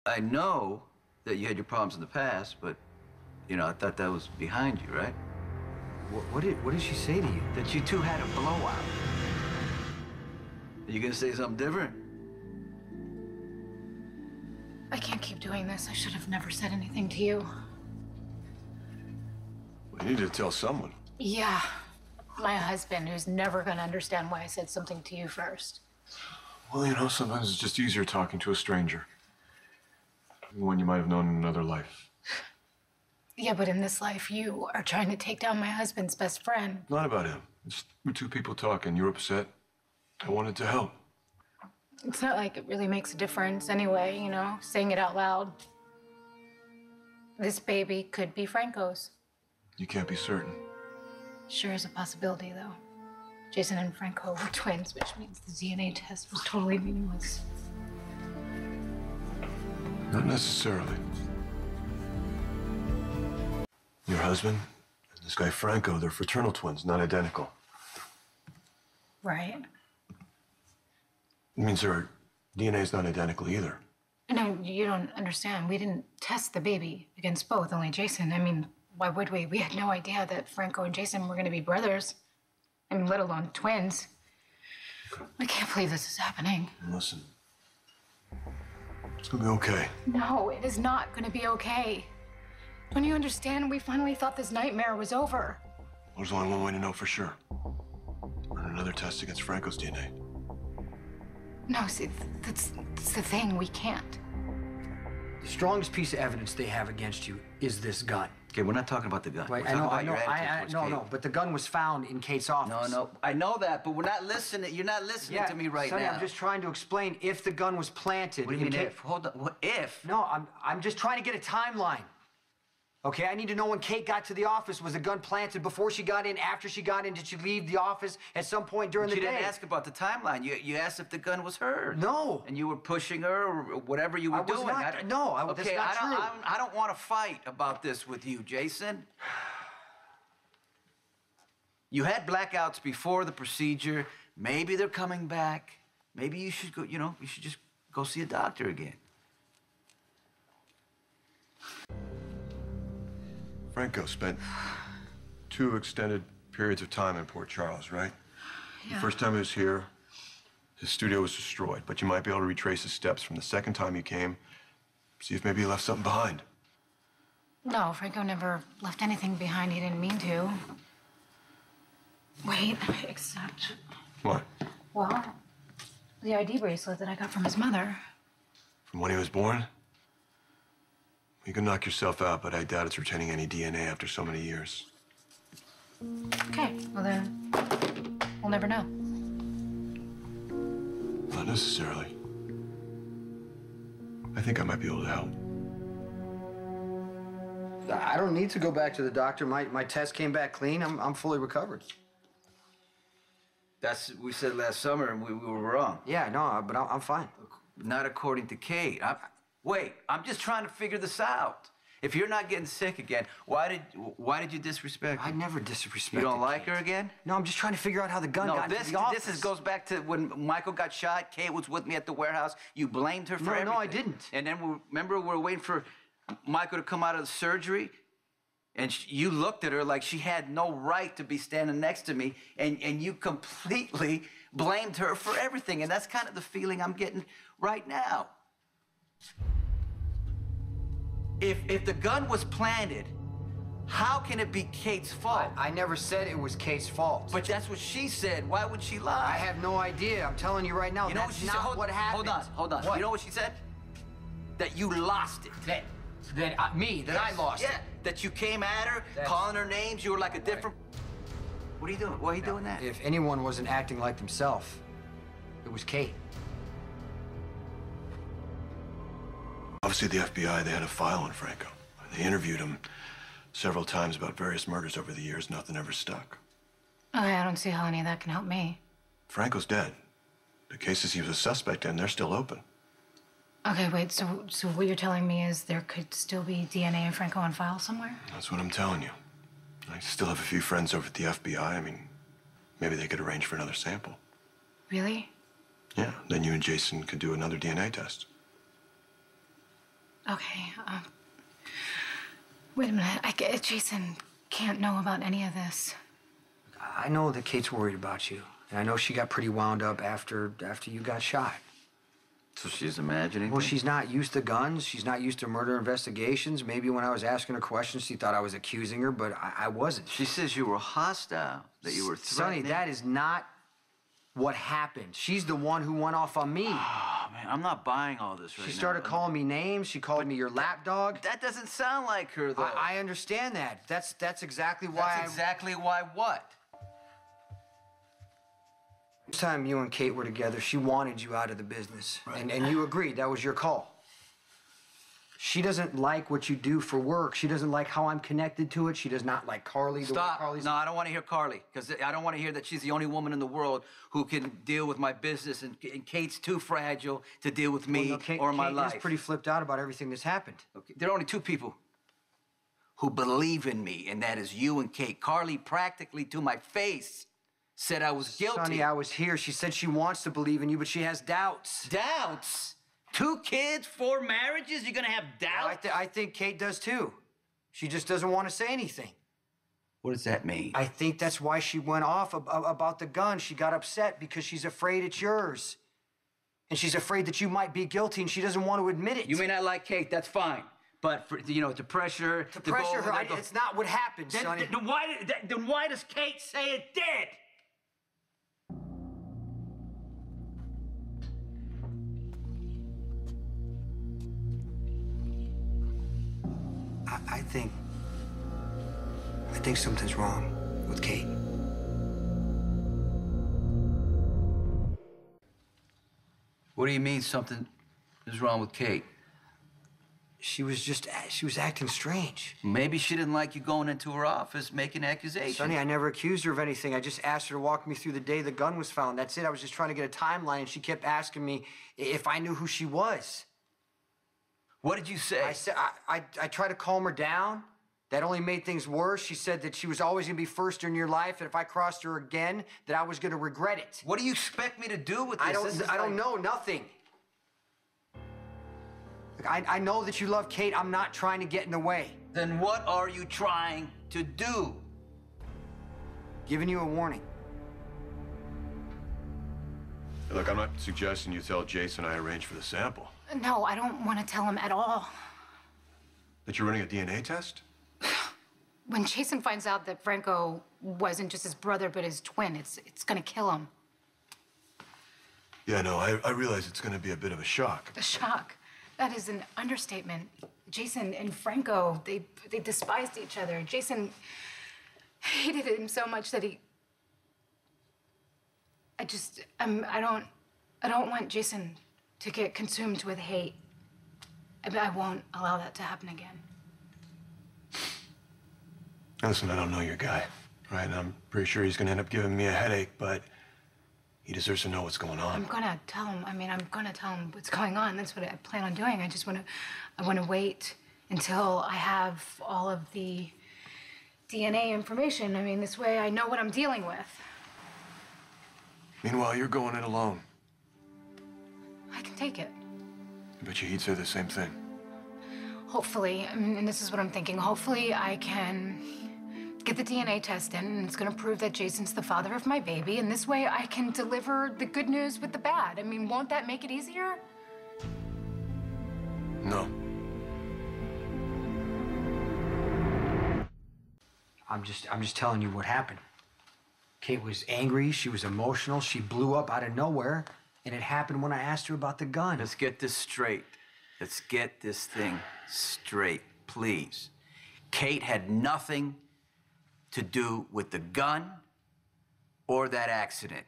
I know that you had your problems in the past, but, you know, I thought that was behind you, right? What did she say to you? That you two had a blowout. Are you gonna say something different? I can't keep doing this. I should have never said anything to you. Well, you need to tell someone. Yeah, my husband, who's never gonna understand why I said something to you first. Well, you know, sometimes it's just easier talking to a stranger. One you might have known in another life. Yeah, but in this life, you are trying to take down my husband's best friend. Not about him. It's we're two people talking. You're upset. I wanted to help. It's not like it really makes a difference anyway, you know, saying it out loud. This baby could be Franco's. You can't be certain. Sure is a possibility, though. Jason and Franco were twins, which means the DNA test was totally meaningless. Not necessarily. Your husband and this guy Franco, they're fraternal twins, not identical. Right. It means their DNA's not identical either. No, you don't understand. We didn't test the baby against both, only Jason. I mean, why would we? We had no idea that Franco and Jason were going to be brothers. I mean, let alone twins. I can't believe this is happening. Listen, it's gonna be okay. No, it is not going to be okay. Don't you understand? We finally thought this nightmare was over. There's only one way to know for sure. Run another test against Franco's DNA. No, see, that's the thing. We can't. The strongest piece of evidence they have against you is this gun. Okay, we're not talking about the gun. Right, We're I know, talking about your attitude towards Kate. but the gun was found in Kate's office. No, I know that, but we're not listening. You're not listening to me right Sonny, now. I'm just trying to explain if the gun was planted. What do you in mean Kate... if? Hold on. What if? No, I'm just trying to get a timeline. Okay, I need to know when Kate got to the office. Was the gun planted before she got in, after she got in? Did she leave the office at some point during the day? You didn't ask about the timeline. You asked if the gun was hers. No. And you were pushing her or whatever you were doing. That's not okay, true. I don't want to fight about this with you, Jason. You had blackouts before the procedure. Maybe they're coming back. Maybe you should go, you know, you should just go see a doctor again. Franco spent 2 extended periods of time in Port Charles, right? Yeah. The first time he was here, his studio was destroyed, but you might be able to retrace his steps from the second time you came, see if maybe he left something behind. No, Franco never left anything behind. He didn't mean to. Wait, except... What? Well, the ID bracelet that I got from his mother. From when he was born? You can knock yourself out, but I doubt it's retaining any DNA after so many years. Okay, well then, we'll never know. Not necessarily. I think I might be able to help. I don't need to go back to the doctor. My test came back clean. I'm fully recovered. That's what we said last summer, and we were wrong. Yeah, no, but I'm fine. Not according to Kate. Wait, I'm just trying to figure this out. If you're not getting sick again, why did you disrespect her? I never disrespected You don't like Kate. her again? No, I'm just trying to figure out how the gun got into the office. This goes back to when Michael got shot. Kate was with me at the warehouse. You blamed her for everything. No, I didn't. And then remember we were waiting for Michael to come out of the surgery, and you looked at her like she had no right to be standing next to me, and you completely blamed her for everything. And that's kind of the feeling I'm getting right now. If the gun was planted, how can it be Kate's fault? I never said it was Kate's fault. But that's what she said. Why would she lie? I have no idea. I'm telling you right now, You know that's what she not said? what happened. Hold on. What? You know what she said? That you lost it. That I lost it. Yeah, that you came at her, calling her names. You were like a different... What are you doing? Why are you doing that? If anyone wasn't acting like themselves, it was Kate. Obviously, the FBI, they had a file on Franco. They interviewed him several times about various murders over the years. Nothing ever stuck. Okay, I don't see how any of that can help me. Franco's dead. The cases he was a suspect in, they're still open. Okay, wait, so what you're telling me is there could still be DNA of Franco on file somewhere? That's what I'm telling you. I still have a few friends over at the FBI. I mean, maybe they could arrange for another sample. Really? Yeah, then you and Jason could do another DNA test. Okay, wait a minute. Jason can't know about any of this. I know that Kate's worried about you. And I know she got pretty wound up after you got shot. So she's imagining Well, things? she's not used to guns. She's not used to murder investigations. Maybe when I was asking her questions, she thought I was accusing her, but I wasn't. She says you were hostile, that you were Sonny, threatening. that is not what happened. She's the one who went off on me. Oh, man, I'm not buying all this right now. She started calling me names. She called me your lapdog. That doesn't sound like her, though. I understand that. That's exactly why. That's exactly why what? First time you and Kate were together, she wanted you out of the business. Right. And you agreed. That was your call. She doesn't like what you do for work. She doesn't like how I'm connected to it. She does not like Carly. Stop. Carly's... No, I don't want to hear Carly, because I don't want to hear that she's the only woman in the world who can deal with my business, and Kate's too fragile to deal with me or my life. Kate's pretty flipped out about everything that's happened. Okay. There are only two people who believe in me, and that is you and Kate. Carly practically to my face said I was guilty. Sonny, I was here. She said she wants to believe in you, but she has doubts. Doubts? 2 kids, 4 marriages? You're gonna have doubts? Well, I think Kate does too. She just doesn't want to say anything. What does that mean? I think that's why she went off about the gun. She got upset because she's afraid it's yours. And she's afraid that you might be guilty, and she doesn't want to admit it. You may not like Kate, that's fine. But, to pressure her... To pressure her, it's not what happened, Sonny. Then why does Kate say it did? I think something's wrong with Kate. What do you mean something is wrong with Kate? She was acting strange. Maybe she didn't like you going into her office making accusations. Sonny, I never accused her of anything. I just asked her to walk me through the day the gun was found. That's it. I was just trying to get a timeline, and she kept asking me if I knew who she was. What did you say? I tried to calm her down. That only made things worse. She said that she was always gonna be first in your life, and if I crossed her again, that I was gonna regret it. What do you expect me to do with this? I don't know, nothing. Look, I know that you love Kate. I'm not trying to get in the way. Then what are you trying to do? Giving you a warning. Look, I'm not suggesting you tell Jason I arranged for the sample. No, I don't want to tell him at all. That you're running a DNA test? When Jason finds out that Franco wasn't just his brother, but his twin, it's gonna kill him. Yeah, no, I realize it's gonna be a bit of a shock. A shock. That is an understatement. Jason and Franco, they despised each other. Jason hated him so much that I don't want Jason to get consumed with hate. I won't allow that to happen again. Listen, I don't know your guy, right? And I'm pretty sure he's gonna end up giving me a headache, but he deserves to know what's going on. I'm gonna tell him. I'm gonna tell him what's going on. That's what I plan on doing. I wanna wait until I have all of the DNA information. This way I know what I'm dealing with. Meanwhile, you're going in alone. I can take it. I bet you he'd say the same thing. Hopefully, and this is what I'm thinking, hopefully I can get the DNA test in, and it's gonna prove that Jason's the father of my baby, and this way I can deliver the good news with the bad. Won't that make it easier? No. I'm just telling you what happened. Kate was angry, she was emotional, she blew up out of nowhere, and it happened when I asked her about the gun. Let's get this straight. Let's get this thing straight, please. Kate had nothing to do with the gun or that accident.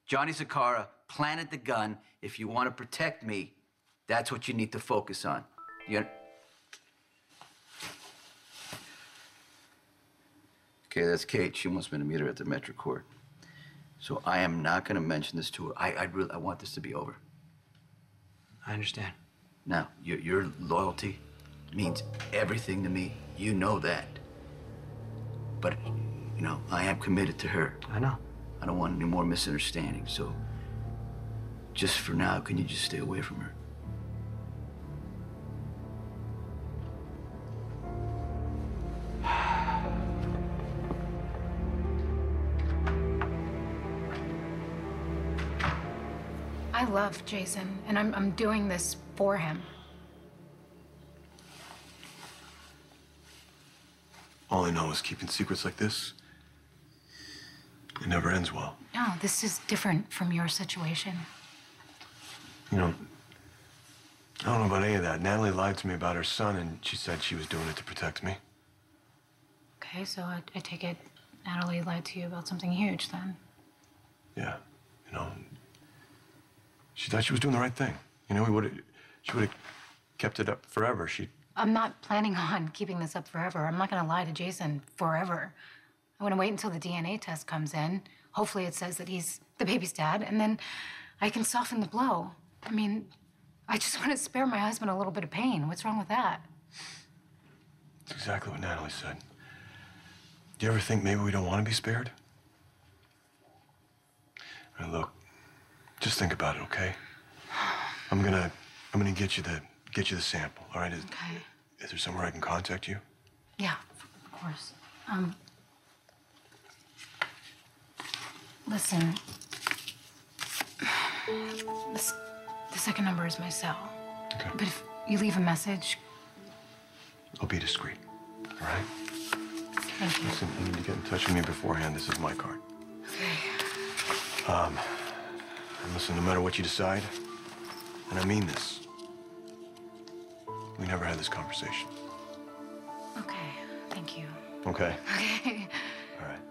Johnny Zakara planted the gun. If you want to protect me, that's what you need to focus on. Okay, that's Kate. She wants me to meet her at the Metro Court. So I am not going to mention this to her. I want this to be over. I understand. Now, your loyalty means everything to me. You know that. But, I am committed to her. I know. I don't want any more misunderstandings. So, just for now, can you just stay away from her? love Jason, and I'm doing this for him. All I know is keeping secrets like this, it never ends well. No, this is different from your situation. You know, I don't know about any of that. Natalie lied to me about her son, and she said she was doing it to protect me. Okay, so I take it Natalie lied to you about something huge then. Yeah, you know, she thought she was doing the right thing. You know, she would have kept it up forever. I'm not planning on keeping this up forever. I'm not gonna lie to Jason forever. I wanna wait until the DNA test comes in. Hopefully it says that he's the baby's dad, and then I can soften the blow. I mean, I just want to spare my husband a little bit of pain. What's wrong with that? That's exactly what Natalie said. Do you ever think maybe we don't want to be spared? Now, look, just think about it, okay? I'm gonna get you the sample, all right? Okay. Is there somewhere I can contact you? Yeah, of course. Listen. The second number is my cell. Okay. But if you leave a message... I'll be discreet, all right? Thank you. Listen, you need to get in touch with me beforehand. This is my card. Okay. And listen, no matter what you decide, and I mean this, we never had this conversation. Okay, thank you. Okay? Okay. All right.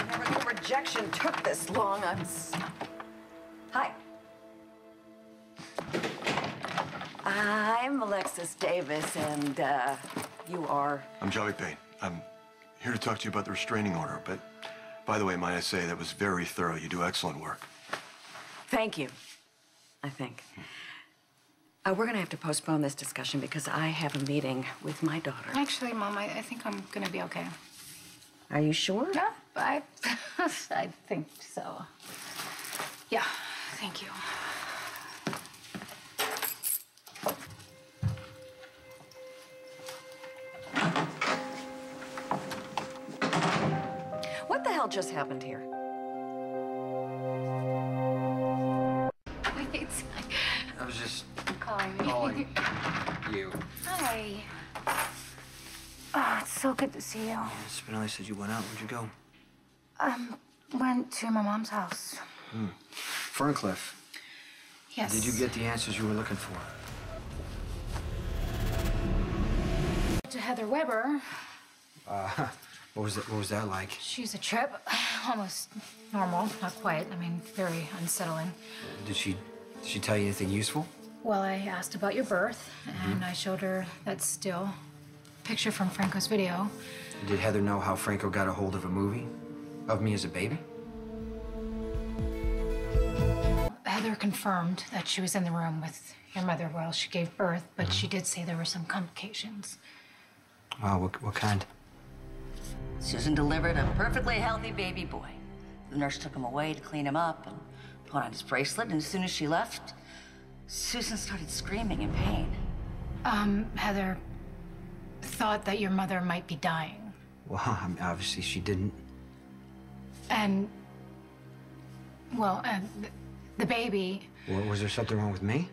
Never knew rejection took this long. Hi. I'm Alexis Davis, and you are? I'm Joey Payne. I'm here to talk to you about the restraining order, but by the way, might I say, that was very thorough. You do excellent work. Thank you, I think. We're gonna have to postpone this discussion because I have a meeting with my daughter. Actually, Mom, I think I'm gonna be okay. Are you sure? Yeah, I think so. Yeah, thank you. What the hell just happened here? Wait, I was just calling me. calling you. Hi. Oh, it's so good to see you. Spinelli said you went out. Where'd you go? Went to my mom's house. Ferncliff. Yes. Did you get the answers you were looking for? to Heather Weber? What was that like? She's a trip. Almost normal, not quite. I mean, very unsettling. Did she tell you anything useful? Well, I asked about your birth, and I showed her that still picture from Franco's video. Did Heather know how Franco got a hold of a movie of me as a baby? Heather confirmed that she was in the room with your mother while she gave birth, but she did say there were some complications. Wow, what kind? Susan delivered a perfectly healthy baby boy. The nurse took him away to clean him up and put on his bracelet, and as soon as she left, Susan started screaming in pain. Heather thought that your mother might be dying. Well, I mean, obviously she didn't. And, well, the baby... Was there something wrong with me?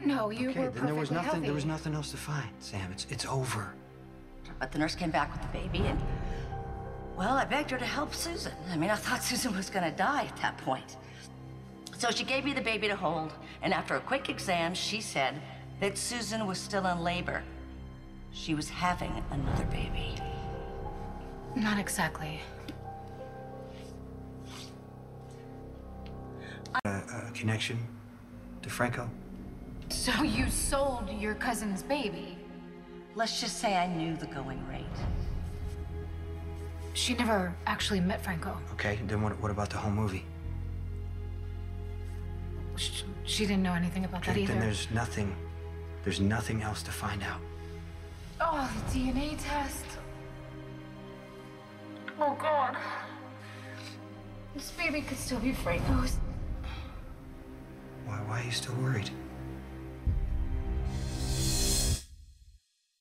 No, you Okay, were then there was perfectly nothing. healthy. There was nothing else to find, Sam. It's over. But the nurse came back with the baby, and, well, I begged her to help Susan. I mean, I thought Susan was gonna die at that point. So she gave me the baby to hold, and after a quick exam, she said that Susan was still in labor. She was having another baby. Not exactly. A connection to Franco? So you sold your cousin's baby? Let's just say I knew the going rate. She never actually met Franco. Okay, then what about the whole movie? She didn't know anything about that Okay, either. then there's nothing else to find out. Oh, the DNA test. Oh, God. This baby could still be Franco's. Why are you still worried?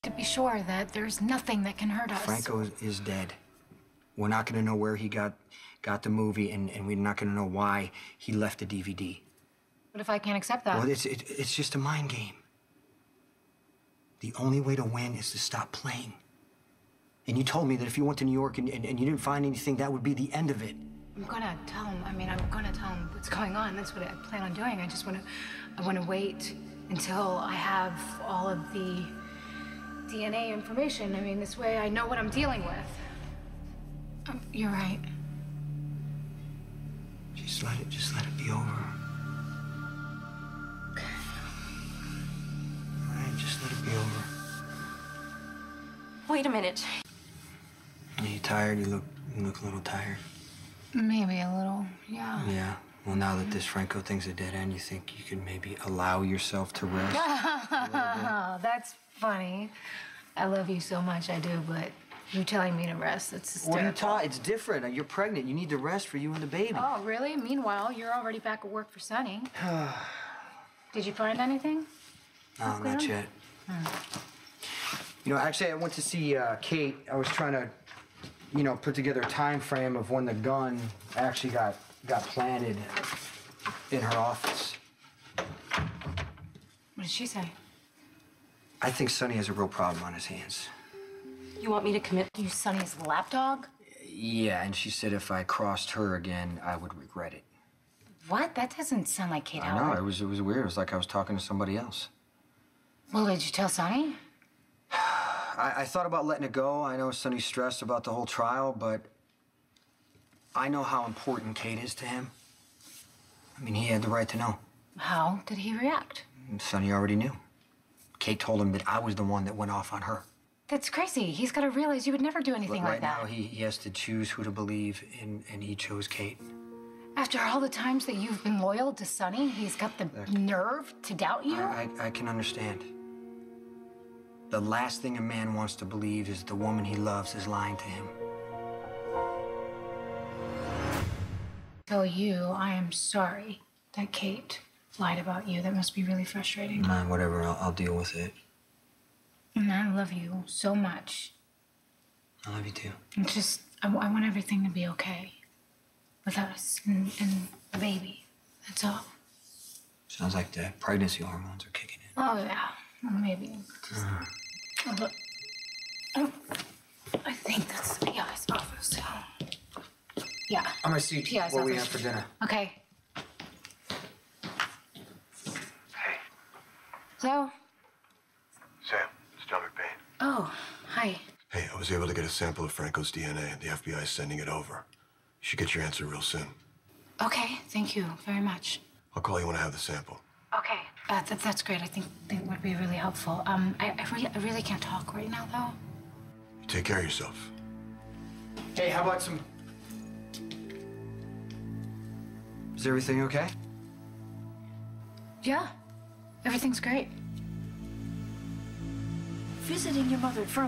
To be sure that there's nothing that can hurt us. Franco is dead. We're not going to know where he got the movie, and we're not going to know why he left the DVD. What if I can't accept that? Well, it's just a mind game. The only way to win is to stop playing. And you told me that if you went to New York and you didn't find anything, that would be the end of it. I'm gonna tell him. I mean, I'm gonna tell him what's going on. That's what I plan on doing. I wanna wait until I have all of the DNA information. I mean, this way I know what I'm dealing with. You're right. Just let it be over. Okay. All right, just let it be over. Wait a minute. Are you tired? You look a little tired. Maybe a little, yeah. Yeah. Well, now that this Franco thing's a dead end, you think you can maybe allow yourself to rest? Oh, that's funny. I love you so much, I do, but you telling me to rest, it's hysterical. What are you talking? It's different. You're pregnant. You need to rest for you and the baby. Oh, really? Meanwhile, you're already back at work for Sonny. Did you find anything? No, not yet. You know, actually, I went to see Kate. I was trying to, put together a time frame of when the gun actually got planted in her office. What did she say? I think Sonny has a real problem on his hands. You want me to commit? You Sonny's lapdog? Yeah, and she said if I crossed her again, I would regret it. What? That doesn't sound like Kate I Howard. know, it was weird. It was like I was talking to somebody else. Well, did you tell Sonny? I thought about letting it go. I know Sonny's stressed about the whole trial, but I know how important Kate is to him. I mean, he had the right to know. How did he react? And Sonny already knew. Kate told him that I was the one that went off on her. That's crazy. He's got to realize you would never do anything But like that. right now, he has to choose who to believe, and he chose Kate. After all the times that you've been loyal to Sonny, he's got the nerve to doubt you? I can understand. The last thing a man wants to believe is the woman he loves is lying to him. Tell you, I am sorry that Kate lied about you. That must be really frustrating. Whatever, I'll deal with it. And I love you so much. I love you too. It's just, I want everything to be okay with us and the baby. That's all. Sounds like the pregnancy hormones are kicking in. Oh, yeah. Well, maybe. Just, but, I think that's the PI's office. Yeah. I'm gonna see PI's what we office. have for dinner. Okay. Hey, Hello? Sam, it's John McBain. Oh, hi. Hey, I was able to get a sample of Franco's DNA. The FBI is sending it over. You should get your answer real soon. Okay, thank you very much. I'll call you when I have the sample. Okay, that's great. I think that would be really helpful. I really can't talk right now, though. You take care of yourself. Hey, how about some... Is everything okay? Yeah, everything's great. Visiting your mother for